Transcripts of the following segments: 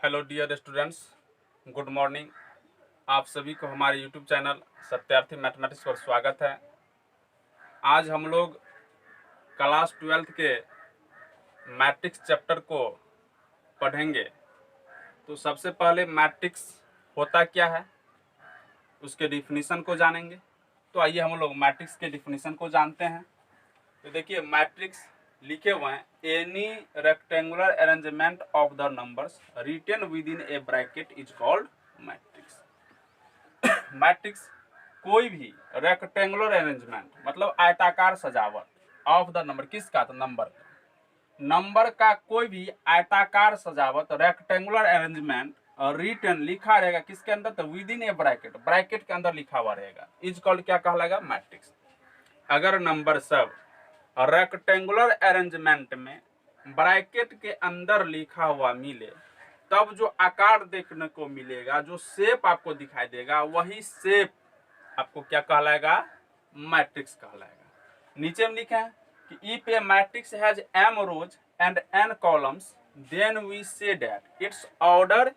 Hello dear students, good morning. आप सभी को हमारे यूट्यूब चैनल सत्यार्थी मैथमेटिक्स पर स्वागत है। आज हम लोग क्लास 12th के मैट्रिक्स चैप्टर को पढ़ेंगे। तो सबसे पहले मैट्रिक्स होता क्या है उसके डिफिनीशन को जानेंगे। तो आइए हम लोग मैट्रिक्स के डिफिनीशन को जानते हैं। तो देखिए, मैट्रिक्स लिखे हुए हैं, any rectangular arrangement of the numbers written within a bracket is called matrix. Matrix कोई भी रेक्टेंगुलर अरेंजमेंट मतलब आयताकार सजावट ऑफ द नंबर, किसका? तो नंबर का कोई भी आयताकार सजावट रेक्टेंगुलर अरेंजमेंट रिटन लिखा रहेगा किसके अंदर? तो with in a bracket, bracket के अंदर लिखा हुआ रहेगा, इज कॉल्ड क्या कहलाएगा? मैट्रिक्स। अगर नंबर सब रेक्टेंगुलर अरेंजमेंट में ब्रैकेट के अंदर लिखा हुआ मिले तब जो आकार देखने को मिलेगा, जो शेप आपको दिखाई देगा, वही शेप आपको क्या कहलाएगा? मैट्रिक्स कहलाएगा। नीचे में लिखा है कि if a matrix has m rows and n columns then we say that its order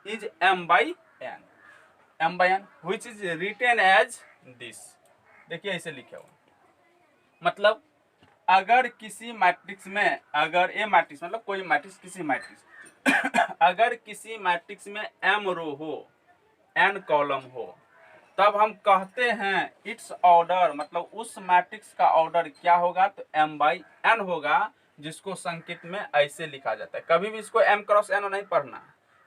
is m by n which is written as this. देखिए ऐसे लिखे हुआ, मतलब अगर किसी मैट्रिक्स में, अगर ए मैट्रिक्स मतलब कोई मैट्रिक्स, किसी मैट्रिक्स अगर किसी मैट्रिक्स में m रो हो n कॉलम हो तब हम कहते हैं इट्स ऑर्डर, मतलब उस मैट्रिक्स का ऑर्डर क्या होगा? तो m by n होगा, जिसको संकेत में ऐसे लिखा जाता है। कभी भी इसको m क्रॉस n नहीं पढ़ना,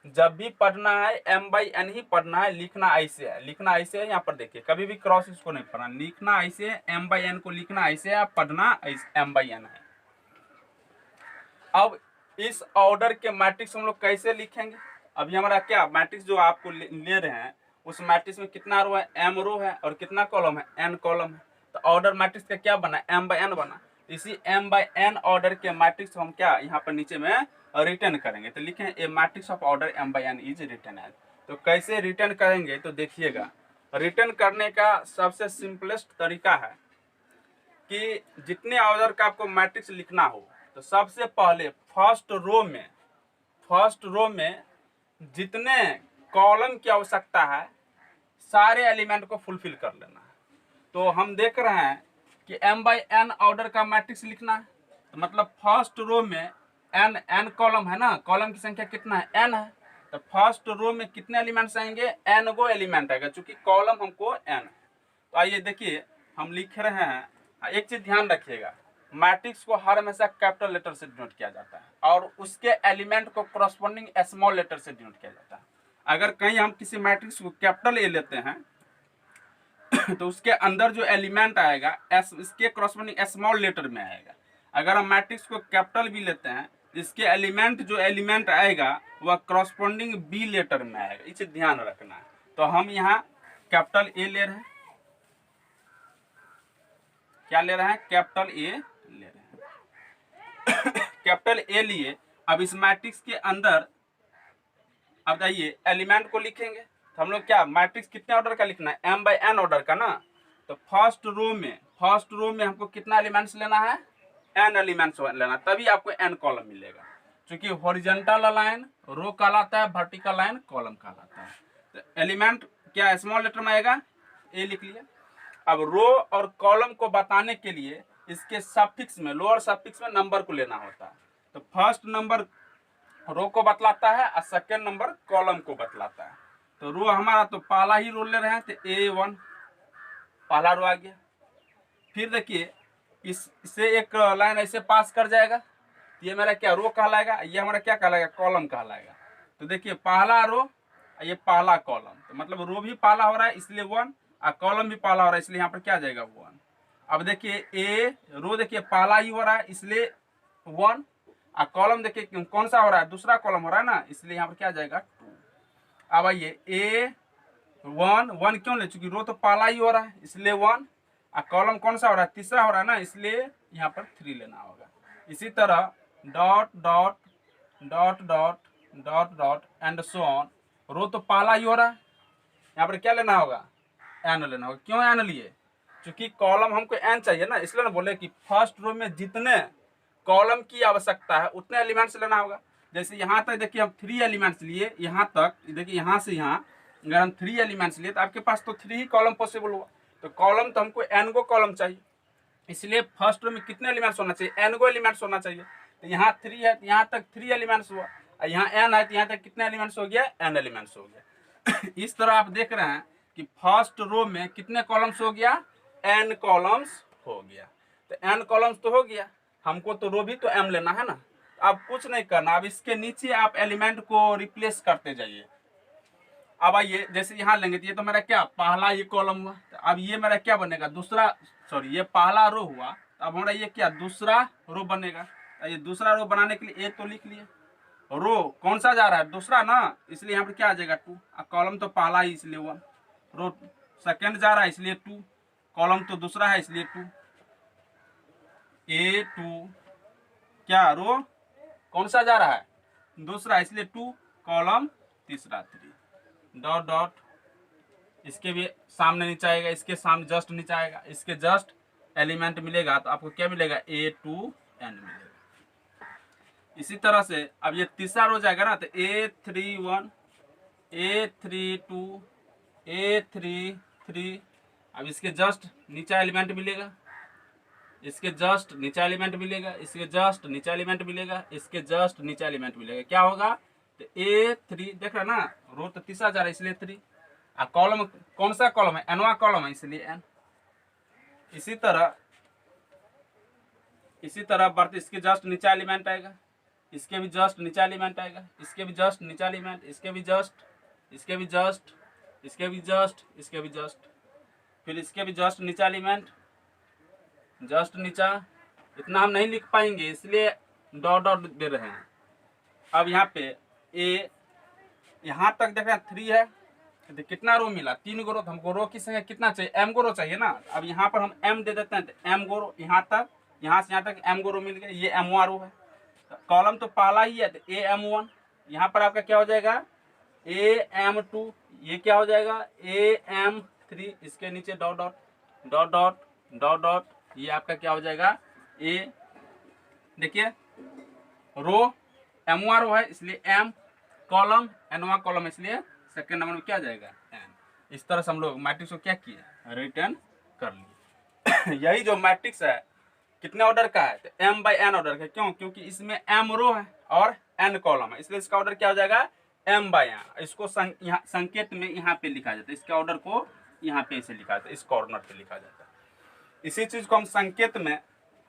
जब भी पढ़ना है m by n ही पढ़ना है। लिखना ऐसे है, लिखना ऐसे है। यहाँ पर देखिए, कभी भी क्रॉस इसको नहीं पढ़ना, लिखना ऐसे है, m by n को लिखना ऐसे है, पढ़ना m by n है। अब इस ऑर्डर के मैट्रिक्स हम लोग कैसे लिखेंगे? अभी हमारा क्या मैट्रिक्स जो आपको ले रहे हैं, उस मैट्रिक्स में कितना रो है? m रो है और कितना कॉलम है? n कॉलम है। तो ऑर्डर मैट्रिक्स का क्या बना? m by n बना। इसी m by n ऑर्डर के मैट्रिक्स हम क्या यहाँ पर नीचे में रिटर्न करेंगे। तो लिखें a matrix of order m by n is written as. तो कैसे रिटर्न करेंगे? तो देखिएगा, रिटर्न करने का सबसे सिंपलेस्ट तरीका है कि जितने ऑर्डर का आपको मैट्रिक्स लिखना हो तो सबसे पहले फर्स्ट रो में जितने कॉलम की आवश्यकता है सारे एलिमेंट को फुलफिल कर लेना है। तो हम देख रहे हैं कि m by n ऑर्डर का मैट्रिक्स लिखना है, तो मतलब फर्स्ट रो में n कॉलम है ना, कॉलम की संख्या कितना है? n है। तो फर्स्ट रो में कितने एलिमेंट्स आएंगे? n गो एलिमेंट आएगा, चूंकि कॉलम हमको n है। तो आइए देखिए, हम लिख रहे हैं, एक चीज ध्यान रखिएगा, मैट्रिक्स को हर हमेशा कैपिटल लेटर से डिनोट किया जाता है और उसके एलिमेंट को कॉरस्पॉन्डिंग स्मॉल लेटर से डिनोट किया जाता है। अगर कहीं हम किसी मैट्रिक्स को कैपिटल ए लेते हैं तो उसके अंदर जो एलिमेंट आएगा इसके कॉरस्पॉन्डिंग स्मॉल लेटर में आएगा। अगर हम मैट्रिक्स को कैपिटल बी लेते हैं, इसके एलिमेंट जो एलिमेंट आएगा वह कॉरस्पॉन्डिंग बी लेटर में आएगा, इसे ध्यान रखना है। तो हम यहाँ कैपिटल ए ले रहे हैं, क्या ले रहे हैं? कैपिटल ए ले रहे हैं। कैपिटल ए लिए, अब इस मैट्रिक्स के अंदर अब जाइए एलिमेंट को लिखेंगे। तो हम लोग क्या मैट्रिक्स कितने ऑर्डर का लिखना है? m by n ऑर्डर का ना। तो फर्स्ट रो में हमको कितना एलिमेंट्स लेना है? n एलिमेंट्स लेना, तभी आपको n कॉलम मिलेगा। क्योंकि हॉरिजॉन्टल लाइन रो कहलाता है, वर्टिकल लाइन कॉलम कहलाता है। तो एलिमेंट क्या स्मॉल लेटर में आएगा? ए लिख लिया। अब रो और कॉलम को बताने के लिए इसके सफिक्स में, लोअर सफिक्स में नंबर को लेना होता है। तो फर्स्ट नंबर रो को बतलाता है और सेकेंड नंबर कॉलम को बतलाता है। तो रो हमारा तो पहला ही रो ले रहे हैं, तो A1 पहला रो आ गया। फिर देखिए इससे एक लाइन ऐसे पास कर जाएगा, ये मेरा क्या रो कहलाएगा, ये हमारा क्या कहलाएगा? कॉलम कहलाएगा। तो देखिए पहला रो, ये पहला कॉलम, तो मतलब रो भी पहला हो रहा है इसलिए 1 और कॉलम भी पहला हो रहा है इसलिए यहाँ पर क्या जाएगा? 1। अब देखिए ए रो देखिए पहला ही हो रहा है इसलिए 1, और कॉलम देखिए कौन सा हो रहा है? दूसरा कॉलम हो रहा है ना, इसलिए यहाँ पर क्या जाएगा? 2। अब आइए A1 क्यों ले? चूंकि रो तो पहला ही हो रहा है इसलिए 1, और कॉलम कौन सा हो रहा है? तीसरा हो रहा है ना, इसलिए यहाँ पर 3 लेना होगा। इसी तरह dot dot dot dot dot dot and so on. Row तो पहला ही हो रहा है, यहाँ पर क्या लेना होगा? n लेना होगा। क्यों n लिए? चूंकि कॉलम हमको n चाहिए ना, इसलिए ना बोले कि फर्स्ट रो में जितने कॉलम की आवश्यकता है उतने एलिमेंट्स लेना होगा। जैसे यहाँ तक देखिए हम 3 एलिमेंट्स लिए, यहाँ तक देखिए यहाँ से यहाँ अगर हम 3 एलिमेंट्स लिए तो आपके पास तो 3 ही कॉलम पॉसिबल हुआ। तो कॉलम तो हमको n गो कॉलम चाहिए, इसलिए फर्स्ट रो में कितने एलिमेंट्स होना चाहिए, n गो एलिमेंट्स होना चाहिए। तो यहाँ 3 है तो यहाँ तक 3 एलिमेंट्स हुआ, और यहाँ n है तो यहाँ तक कितने एलिमेंट्स हो गया, n एलिमेंट्स हो गया। इस तरह आप देख रहे हैं कि फर्स्ट रो में कितने कॉलम्स हो गया, n कॉलम्स हो गया। तो n कॉलम्स तो हो गया, हमको तो रो भी तो m लेना है ना। अब कुछ नहीं करना, अब इसके नीचे आप एलिमेंट को रिप्लेस करते जाइए। अब आइए जैसे यहाँ लेंगे तो ये तो मेरा क्या पहला ये कॉलम हुआ, तो अब ये मेरा क्या बनेगा दूसरा, सॉरी ये पहला रो हुआ, तो अब हमारा ये क्या दूसरा रो बनेगा। तो ये दूसरा रो बनाने के लिए ए तो लिख लिए, रो कौन सा जा रहा है दूसरा ना, इसलिए यहाँ पर क्या आ जाएगा 2। कॉलम तो पहला ही इसलिए 1, रो सेकेंड जा रहा है इसलिए 2, कॉलम तो दूसरा है इसलिए 2, A2 क्या रो कौन सा जा रहा है दूसरा इसलिए 2, कॉलम तीसरा 3 डॉट डॉट, इसके भी सामने नीचे आएगा, इसके सामने जस्ट नीचे आएगा, इसके जस्ट एलिमेंट मिलेगा तो आपको क्या मिलेगा A2n मिलेगा। इसी तरह से अब ये तीसरा रो जाएगा ना, तो A31 A32 A33, अब इसके जस्ट नीचे एलिमेंट मिलेगा, इसके जस्ट नीचे एलिमेंट मिलेगा, इसके जस्ट नीचे एलिमेंट मिलेगा, इसके जस्ट नीचे एलिमेंट मिलेगा, क्या होगा तो A3 देख रहा ना, रो तो तीसरा जा रहा है इसलिए 3, और कॉलम कौन सा कॉलम है, nवा कॉलम है इसलिए n। इसी तरह बढ़ते इसके जस्ट नीचे एलिमेंट आएगा, इसके भी जस्ट नीचे एलिमेंट आएगा, इसके भी जस्ट नीचे एलिमेंट, इसके भी जस्ट, इसके भी जस्ट, इसके भी जस्ट, इसके भी जस्ट, फिर इसके भी जस्ट नीचे एलिमेंट, जस्ट नीचा। इतना हम नहीं लिख पाएंगे इसलिए डॉट डॉट दे रहे हैं। अब यहाँ पे ए यहाँ तक देख रहे हैं 3 है, तो कितना रो मिला 3 गो रो, तो हमको रो की संख्या कितना चाहिए m गो रो चाहिए ना। अब यहाँ पर हम m दे देते हैं, तो m गो रो यहाँ तक, यहाँ से यहाँ तक m गो रो मिल गया, ये m1 रो है। तो कॉलम तो पहला ही है तो am1, यहाँ पर आपका क्या हो जाएगा am2, ये क्या हो जाएगा am3, इसके नीचे dot dot dot dot dot dot, ये आपका क्या हो जाएगा ए। देखिए रो m1 रो है इसलिए m, कॉलम nवा कॉलम इसलिए सेकेंड नंबर में क्या जाएगा n। इस तरह से हम लोग मैट्रिक्स को क्या किए रिटर्न कर लिए। यही जो मैट्रिक्स है कितने ऑर्डर का है, तो m/n ऑर्डर का, क्यों क्योंकि इसमें m रो है और n कॉलम है, इसलिए इसका ऑर्डर क्या हो जाएगा m/n। इसको संकेत में यहाँ पे लिखा जाता है, इसके ऑर्डर को यहाँ पे ऐसे लिखा जाता है, इस कॉर्नर पे लिखा जाता है। इसी चीज को हम संकेत में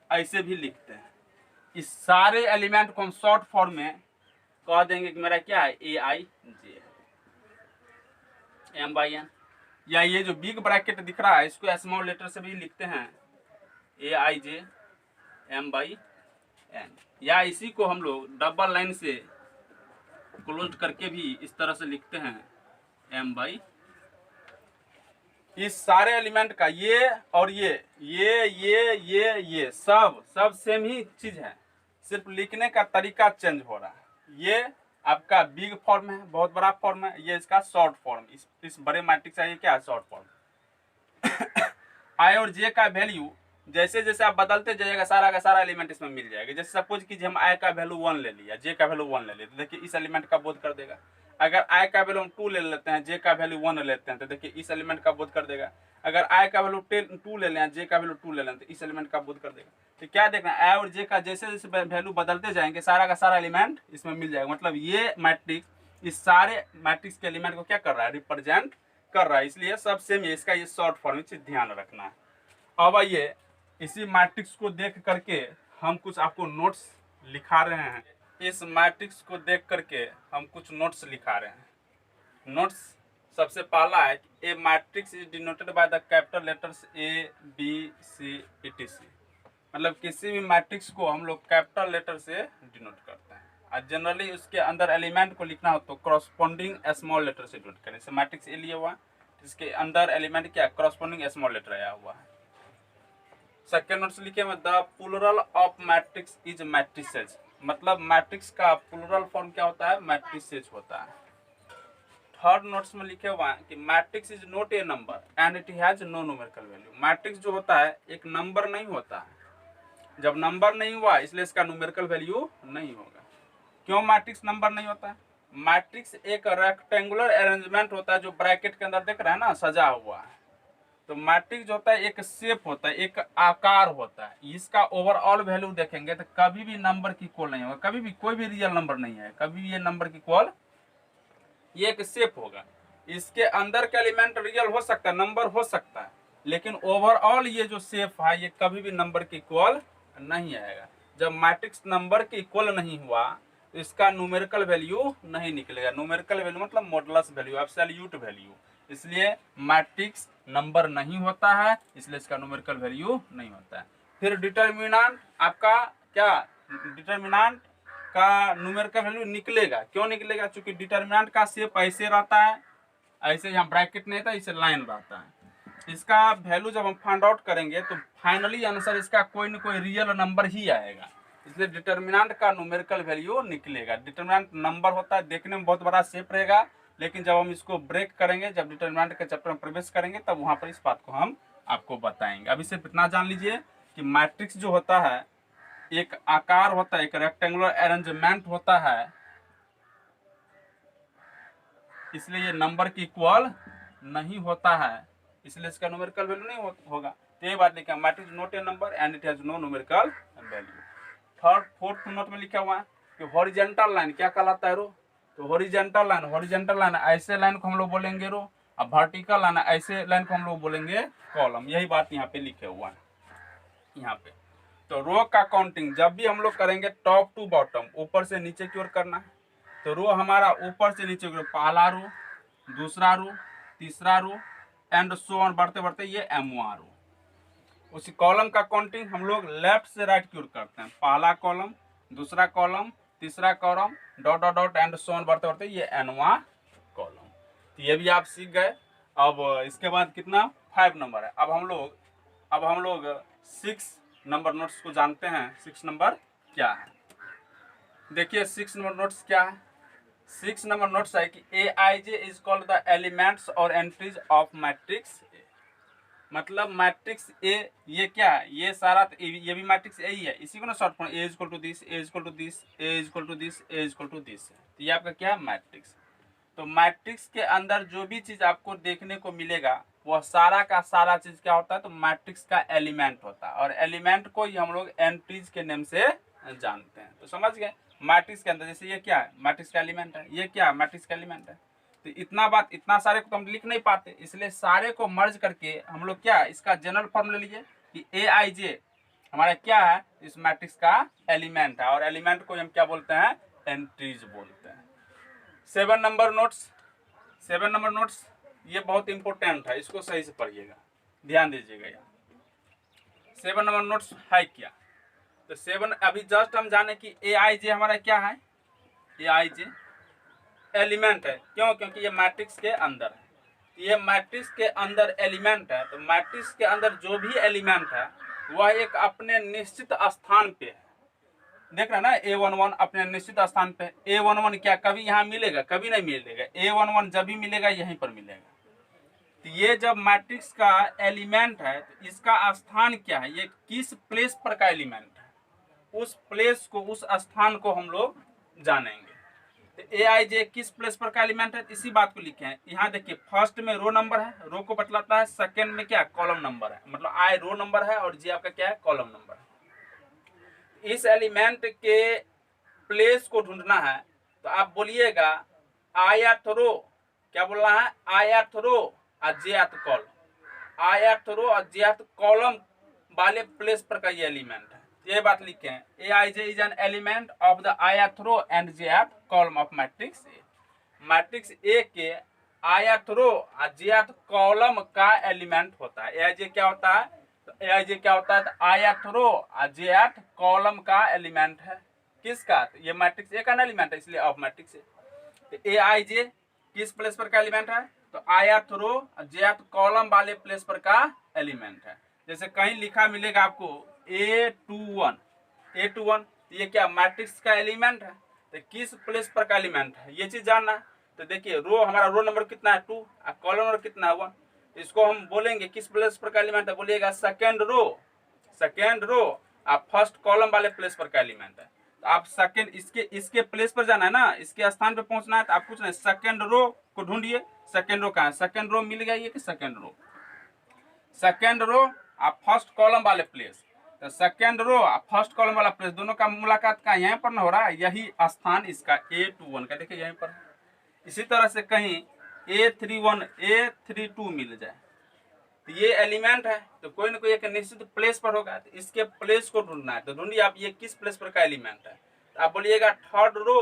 ऐसे भी लिखते हैं, इस सारे एलिमेंट को हम शॉर्ट फॉर्म में कह देंगे कि मेरा क्या है AIJ m/n, या ये जो बिग ब्रैकेट दिख रहा है इसको स्मॉल लेटर से भी लिखते हैं AIJ m/n, या इसी को हम लोग डबल लाइन से क्लोज करके भी इस तरह से लिखते हैं m/n। इस सारे एलिमेंट का ये और ये सब सेम ही चीज है, सिर्फ लिखने का तरीका चेंज हो रहा है। ये आपका बिग फॉर्म है, बहुत बड़ा फॉर्म है, ये इसका शॉर्ट फॉर्म, इस बड़े मैट्रिक्स का ये क्या है शॉर्ट फॉर्म। आई और जे का वैल्यू जैसे जैसे आप बदलते जाइएगा सारा का सारा एलिमेंट इसमें मिल जाएगा। जैसे सपोज कीजिए हम आई का वैल्यू 1 ले लिया, जे का वैल्यू 1 ले लिया, तो देखिए इस एलिमेंट का बोध कर देगा। अगर आई का वैल्यू हम 2 ले लेते हैं, जे का वैल्यू 1 लेते हैं, तो देखिए इस एलिमेंट का बोध कर देगा। अगर आई का वैल्यू 2 ले लें, जे का वैल्यू 2 ले लें, तो इस एलिमेंट का बोध कर देगा। तो क्या देखना है, आई और जे का जैसे जैसे वैल्यू बदलते जाएंगे सारा का सारा एलिमेंट इसमें मिल जाएगा। मतलब ये मैट्रिक्स इस सारे मैट्रिक्स के एलिमेंट को क्या कर रहा है, रिप्रेजेंट कर रहा है, इसलिए सब सेम है। इसका ये शॉर्ट फॉर्म ध्यान रखना है। अब आइए इसी मैट्रिक्स को देख करके हम कुछ आपको नोट्स लिखा रहे हैं। इस मैट्रिक्स को देख करके हम कुछ नोट्स लिखा रहे हैं। नोट्स सबसे पहला है कि a matrix is denoted by the capital letters A B C etc। मतलब किसी भी मैट्रिक्स को हम लोग कैपिटल लेटर से डिनोट करते हैं, और जनरली उसके अंदर एलिमेंट को लिखना हो तो करस्पॉन्डिंग स्मॉल लेटर से डिनोट करें। जैसे मैट्रिक्स ए लिया हुआ है, इसके अंदर एलिमेंट क्या करस्पॉन्डिंग स्मॉल लेटर आया हुआ है। सेकेंड नोट्स लिखे में the plural of matrix is matrices. मतलब मैट्रिक्स का प्लूरल फॉर्म क्या होता है, मैट्रिसेस होता है। थर्ड नोट्स में लिखे हुआ है कि matrix is not a number and it has no numerical value. Matrix जो होता है एक नंबर नहीं होता है, जब नंबर नहीं हुआ इसलिए इसका न्यूमेरिकल वैल्यू नहीं होगा। क्यों मैट्रिक्स नंबर नहीं होता है? मैट्रिक्स एक रेक्टेंगुलर अरेंजमेंट होता है जो ब्रैकेट के अंदर देख रहे हैं ना सजा हुआ है। तो मैट्रिक्स जो होता है एक शेप होता है, एक आकार होता है। इसका ओवरऑल वैल्यू देखेंगे तो कभी भी नंबर की इक्वल नहीं होगा, कभी भी कोई भी रियल नंबर नहीं है, कभी भी ये नंबर की इक्वल, ये एक शेप होगा। इसके अंदर का एलिमेंट रियल हो सकता है, नंबर हो सकता है, लेकिन ओवरऑल ये जो शेप है ये कभी भी नंबर की इक्वल नहीं आएगा। जब मैट्रिक्स नंबर के इक्वल नहीं हुआ तो इसका न्यूमेरिकल वैल्यू नहीं निकलेगा। न्यूमेरिकल वैल्यू मतलब मॉडुलस वैल्यू, एब्सोल्यूट वैल्यू। इसलिए मैट्रिक्स नंबर नहीं होता है, इसलिए इसका न्यूमेरिकल वैल्यू नहीं होता है। फिर डिटर्मिनेंट आपका क्या, डिटर्मिनेंट का न्यूमेरिकल वैल्यू निकलेगा। क्यों निकलेगा? क्योंकि डिटर्मिनेंट का शेप ऐसे रहता है, ऐसे यहाँ ब्रैकेट नहीं था, इसे लाइन रहता है। इसका वैल्यू जब हम फाइंड आउट करेंगे तो फाइनली आंसर इसका कोई न कोई रियल नंबर ही आएगा। इसलिए डिटर्मिनेंट का न्यूमेरिकल वैल्यू निकलेगा। डिटर्मिनेंट नंबर होता है, देखने में बहुत बड़ा शेप रहेगा, लेकिन जब हम इसको ब्रेक करेंगे, जब डिटर्मिनेंट के चैप्टर में प्रवेश करेंगे, तब वहां पर इस बात को हम आपको बताएंगे। अभी सिर्फ इतना जान लीजिए कि मैट्रिक्स जो होता है एक आकार होता है, एक रेक्टेंगुलर अरेंजमेंट होता है, इसलिए ये नंबर की इक्वल नहीं होता है, इसलिए इसका न्यूमेरिकल वैल्यू नहीं होगा। तो ये बात लिखा, matrix not a number and it has no numerical value. Third fourth note में लिखा हुआ है कि हॉरिजॉन्टल लाइन क्या कहलाता है रो? तो हॉरिजॉन्टल लाइन ऐसे लाइन को हम लोग बोलेंगे रो, और वर्टिकल लाइन ऐसे लाइन को हम लोग बोलेंगे कॉलम। यही बात यहाँ पे लिखे हुआ है यहाँ पे। तो रो का काउंटिंग जब भी हम लोग करेंगे टॉप टू बॉटम, ऊपर से नीचे की ओर करना है। तो रो हमारा ऊपर से नीचे की ओर, पहला रो, दूसरा रो, तीसरा रो एंड सो ऑन बढ़ते बढ़ते ये एमवा रो। उसी कॉलम का काउंटिंग हम लोग लेफ्ट से राइट की ओर करते हैं। पहला कॉलम, दूसरा कॉलम, तीसरा column, dot dot dot and so on बढ़ते बढ़ते ये एनवा कॉलम। तो ये भी आप सीख गए। अब इसके बाद कितना 5 नंबर है। अब हम लोग 6 नंबर नोट्स को जानते हैं। 6 नंबर क्या है? देखिए 6 नंबर नोट्स क्या है। 6 नंबर नोट्स है कि ए I J is called the elements और एंट्रीज ऑफ मैट्रिक्स। मतलब मैट्रिक्स ए ये क्या है, ये सारा ये भी मैट्रिक्स ए ही है। इसी को ना short form A is equal to this, A is equal to this, A is equal to this, A is equal to this है। तो ये आपका क्या है, मैट्रिक्स। तो मैट्रिक्स के अंदर जो भी चीज आपको देखने को मिलेगा वह सारा का सारा चीज क्या होता है, तो मैट्रिक्स का एलिमेंट होता है। और एलिमेंट को ही हम लोग एंट्रीज के नेम से जानते हैं। तो समझ गए, मैट्रिक्स के अंदर जैसे ये क्या है, मैट्रिक्स का एलिमेंट है, ये क्या है, मैट्रिक्स का एलिमेंट है। तो इतना बात, इतना सारे को तो हम लिख नहीं पाते, इसलिए सारे को मर्ज करके हम लोग क्या, इसका जनरल फॉर्म ले लीजिए कि ए आई जे हमारा क्या है, इस मैट्रिक्स का एलिमेंट है। और एलिमेंट को हम क्या बोलते हैं, एंट्रीज बोलते हैं। 7 नंबर नोट्स, 7 नंबर नोट्स ये बहुत इंपॉर्टेंट है, इसको सही से पढ़िएगा, ध्यान दीजिएगा। यहाँ 7 नंबर नोट्स है क्या, तो 7 अभी जस्ट हम जाने कि ए आई जे हमारा क्या है, ए आई जे एलिमेंट है। क्यों? क्योंकि ये मैट्रिक्स के अंदर है। ये मैट्रिक्स के अंदर एलिमेंट है। तो मैट्रिक्स के अंदर जो भी एलिमेंट है वह एक अपने निश्चित स्थान पे है। देख रहे हैं ना, A11 अपने निश्चित स्थान पे। A11 क्या कभी यहाँ मिलेगा? कभी नहीं मिलेगा। A11 जब भी मिलेगा यहीं पर मिलेगा। तो ये जब मैट्रिक्स का एलिमेंट है तो इसका स्थान क्या है, ये किस प्लेस पर का एलिमेंट है, उस प्लेस को, उस स्थान को हम लोग जानेंगे। तो ए आई जे किस प्लेस पर का एलिमेंट है, इसी बात को लिखे हैं। यहाँ देखिए फर्स्ट में रो नंबर है, रो को बतलाता है। सेकंड में क्या, कॉलम नंबर है, मतलब आई रो नंबर है और जे आपका क्या है, कॉलम नंबर है। इस एलिमेंट के प्लेस को ढूंढना है तो आप बोलिएगा आयथ रो, क्या बोलना है, आयथ रो और जेथ कॉलम। आयथ रो और जेथ कॉलम वाले प्लेस पर का ये एलिमेंट है। ये बात लिखे हैं, A I J is an element of the ith row and jth column of matrix A. Matrix A के ith रो और jth कॉलम का एलिमेंट होता है। ए आई जे क्या होता है, तो ए आई जे क्या होता है, तो ith रो और jth कॉलम का एलिमेंट है। किसका, तो ये मैट्रिक्स ए का एलिमेंट है, इसलिए ऑफ मैट्रिक्स ए। तो ए आई जे किस प्लेस पर का एलिमेंट है, तो ith रो और jth कॉलम वाले प्लेस पर का एलिमेंट है। जैसे कहीं लिखा मिलेगा आपको A21, ये क्या मैट्रिक्स का एलिमेंट है। तो किस प्लेस पर का एलिमेंट है ये चीज जानना है। तो देखिए रो हमारा रो नंबर कितना है 2 और कॉलम नंबर कितना है 1। इसको हम बोलेंगे किस प्लेस पर का एलिमेंट है, बोलिएगा सेकेंड रो और फर्स्ट कॉलम वाले प्लेस पर का एलिमेंट है। तो आप सेकंड इसके प्लेस पर जाना है ना, इसके स्थान पे पहुंचना है, तो आप कुछ नहीं, सेकंड रो को ढूंढिए। सेकंड रो कहाँ है? सेकंड रो मिल गया, ये कि सेकंड रो, सेकंड रो आप फर्स्ट कॉलम वाले प्लेस, तो सेकंड रो फर्स्ट कॉलम वाला प्लेस, दोनों का मुलाकात का यहाँ पर ना हो रहा है, यही स्थान इसका A21 का, देखिए यहीं पर। इसी तरह से कहीं A31 A32 मिल जाए, तो ये एलिमेंट है, तो कोई ना कोई एक निश्चित प्लेस पर होगा, तो इसके प्लेस को ढूंढना है। तो ढूंढिए आप, ये किस प्लेस पर का एलिमेंट है? तो आप बोलिएगा थर्ड रो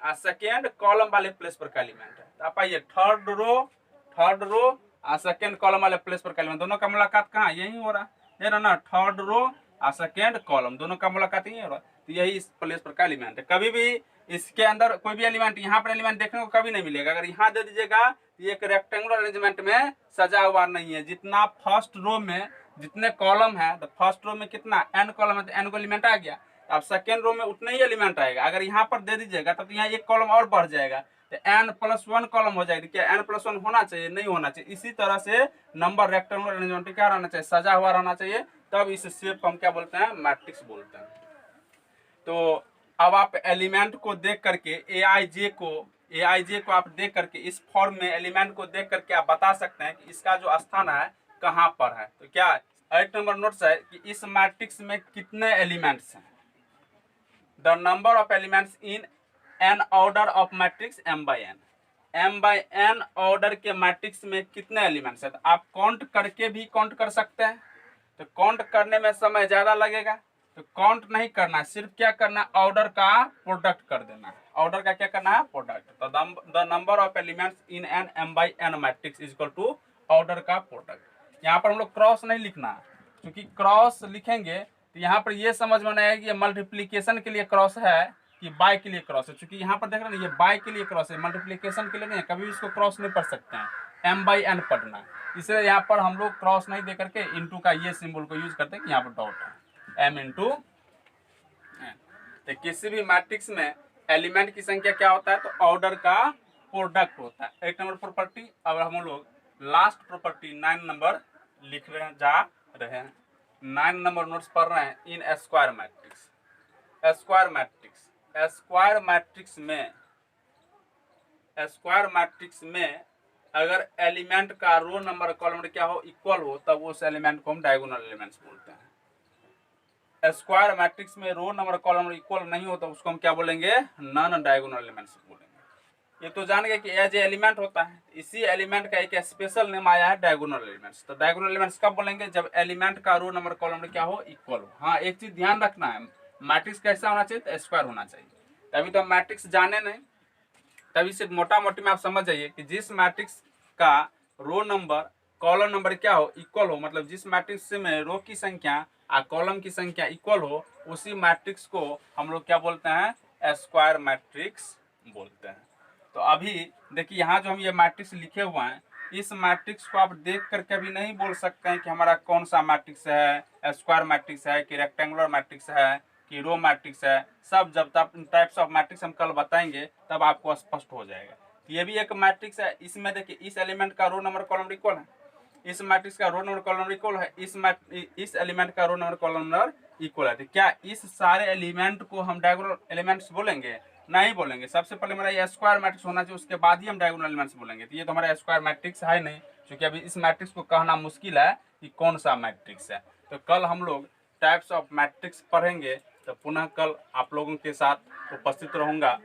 और सेकेंड कॉलम वाले प्लेस पर का एलिमेंट है। तो आप आइए, थर्ड रो और सेकेंड कॉलम वाले प्लेस पर का एलिमेंट, दोनों का मुलाकात कहाँ? यही हो रहा है ना, थर्ड रो और सेकेंड कॉलम, दोनों का मुलाकात यही हो रहा है, तो यही इस प्लेस पर का एलिमेंट है। कभी भी इसके अंदर कोई भी एलिमेंट, यहाँ पर एलिमेंट देखने को कभी नहीं मिलेगा। अगर यहाँ दे दीजिएगा, ये एक रेक्टेंगुलर अरेंजमेंट में सजा हुआ नहीं है। जितना फर्स्ट रो में जितने कॉलम है, तो फर्स्ट रो में कितना n कॉलम है, तो n को एलिमेंट आ गया। अब सेकेंड रो में उतना ही एलिमेंट आएगा। अगर यहाँ पर दे दीजिएगा तब तो यहाँ एक कॉलम और बढ़ जाएगा, तो n+1 कॉलम हो जाएगी। क्या n+1 होना चाहिए? नहीं होना चाहिए। इसी तरह से नंबर रेक्टेंगुलर अरेंजमेंट क्या रहना चाहिए? सजा हुआ रहना चाहिए, तब इस शेप को हम क्या बोलते हैं? मैट्रिक्स बोलते हैं। तो अब आप एलिमेंट को देख करके एआईजे को आप देख करके, इस फॉर्म में एलिमेंट को देख करके आप बता सकते हैं कि इसका जो स्थान है कहाँ पर है। तो क्या 8 नंबर नोट्स है कि इस मैट्रिक्स में कितने एलिमेंट्स हैं? The number of elements in N order of matrix m/n order के मैट्रिक्स में कितने एलिमेंट्स हैं? तो आप काउंट करके भी काउंट कर सकते हैं, तो काउंट करने में समय ज्यादा लगेगा, तो काउंट नहीं करना है, सिर्फ क्या करना है? ऑर्डर का प्रोडक्ट कर देना है। ऑर्डर का क्या करना है? प्रोडक्ट। तो the number of elements in an m/n matrix is equal to order का प्रोडक्ट। यहाँ पर हम लोग क्रॉस नहीं लिखना है, क्योंकि क्रॉस लिखेंगे तो यहाँ पर ये समझ में नहीं आएगा कि ये मल्टीप्लीकेशन के लिए क्रॉस है कि बाय के लिए क्रॉस है। चूंकि यहाँ पर देख रहे हैं, ये बाय के लिए क्रॉस है, मल्टीप्लीकेशन के लिए नहीं है। कभी इसको क्रॉस नहीं पढ़ सकते हैं, m/n पढ़ना है, इसलिए यहाँ पर हम लोग क्रॉस नहीं दे करके इंटू का ये सिंबल को यूज करते हैं कि यहाँ पर डॉट है, m इंटू n। तो किसी भी मैट्रिक्स में एलिमेंट की संख्या क्या होता है? तो ऑर्डर का प्रोडक्ट होता है। 8 नंबर प्रॉपर्टी। अब हम लोग लास्ट प्रॉपर्टी 9 नंबर लिख रहे हैं, जा रहे हैं। 9 नंबर नोट्स पढ़ रहे हैं। In square matrix, square matrix में अगर एलिमेंट का रो नंबर कॉलम नंबर क्या हो? इक्वल हो, तब उस एलिमेंट को हम डायगोनल एलिमेंट्स बोलते हैं। स्क्वायर मैट्रिक्स में row number column number equal नहीं हो तो उसको हम क्या बोलेंगे? नॉन डायगोनल एलिमेंट्स बोलेंगे। ये तो जान गए कि एज ए एलिमेंट होता है। इसी एलिमेंट का एक स्पेशल नेम आया है डायगोनल एलिमेंट्स। तो डायगोनल एलिमेंट्स कब बोलेंगे? जब एलिमेंट का रो नंबर कॉलम नंबर क्या हो? इक्वल हो। हाँ, एक चीज ध्यान रखना है, मैट्रिक्स कैसा होना चाहिए? तो स्क्वायर होना चाहिए। तभी तो मैट्रिक्स जाने नहीं, तभी सिर्फ मोटा मोटी में आप समझ जाइए कि जिस मैट्रिक्स का रो नंबर कॉलम नंबर क्या हो? इक्वल हो, मतलब जिस मैट्रिक्स में रो की संख्या और कॉलम की संख्या इक्वल हो, उसी मैट्रिक्स को हम लोग क्या बोलते हैं? स्क्वायर मैट्रिक्स बोलते हैं। तो अभी देखिए, यहाँ जो हम ये मैट्रिक्स लिखे हुए हैं, इस मैट्रिक्स को आप देख कर कभी नहीं बोल सकते हैं कि हमारा कौन सा मैट्रिक्स है, स्क्वायर मैट्रिक्स है कि रेक्टेंगुलर मैट्रिक्स है कि रो मैट्रिक्स है। सब जब तक टाइप्स ऑफ मैट्रिक्स हम कल बताएंगे तब आपको स्पष्ट हो जाएगा। ये भी एक मैट्रिक्स है। इसमें देखिए, इस एलिमेंट का रो नंबर कॉलम इक्वल है, इस मैट्रिक्स का row number column number equal है, इस एलिमेंट का row number column number equal है। तो क्या इस सारे एलिमेंट को हम डायगोनल एलिमेंट्स बोलेंगे? नहीं बोलेंगे। सबसे पहले हमारा ये स्क्वायर मैट्रिक्स होना चाहिए, उसके बाद ही हम डायगोनल एलिमेंट्स बोलेंगे। तो ये तो हमारा स्क्वायर मैट्रिक्स है नहीं, क्योंकि अभी इस मैट्रिक्स को कहना मुश्किल है कि कौन सा मैट्रिक्स है। तो कल हम लोग टाइप्स ऑफ मैट्रिक्स पढ़ेंगे, तो पुनः कल आप लोगों के साथ उपस्थित रहूँगा।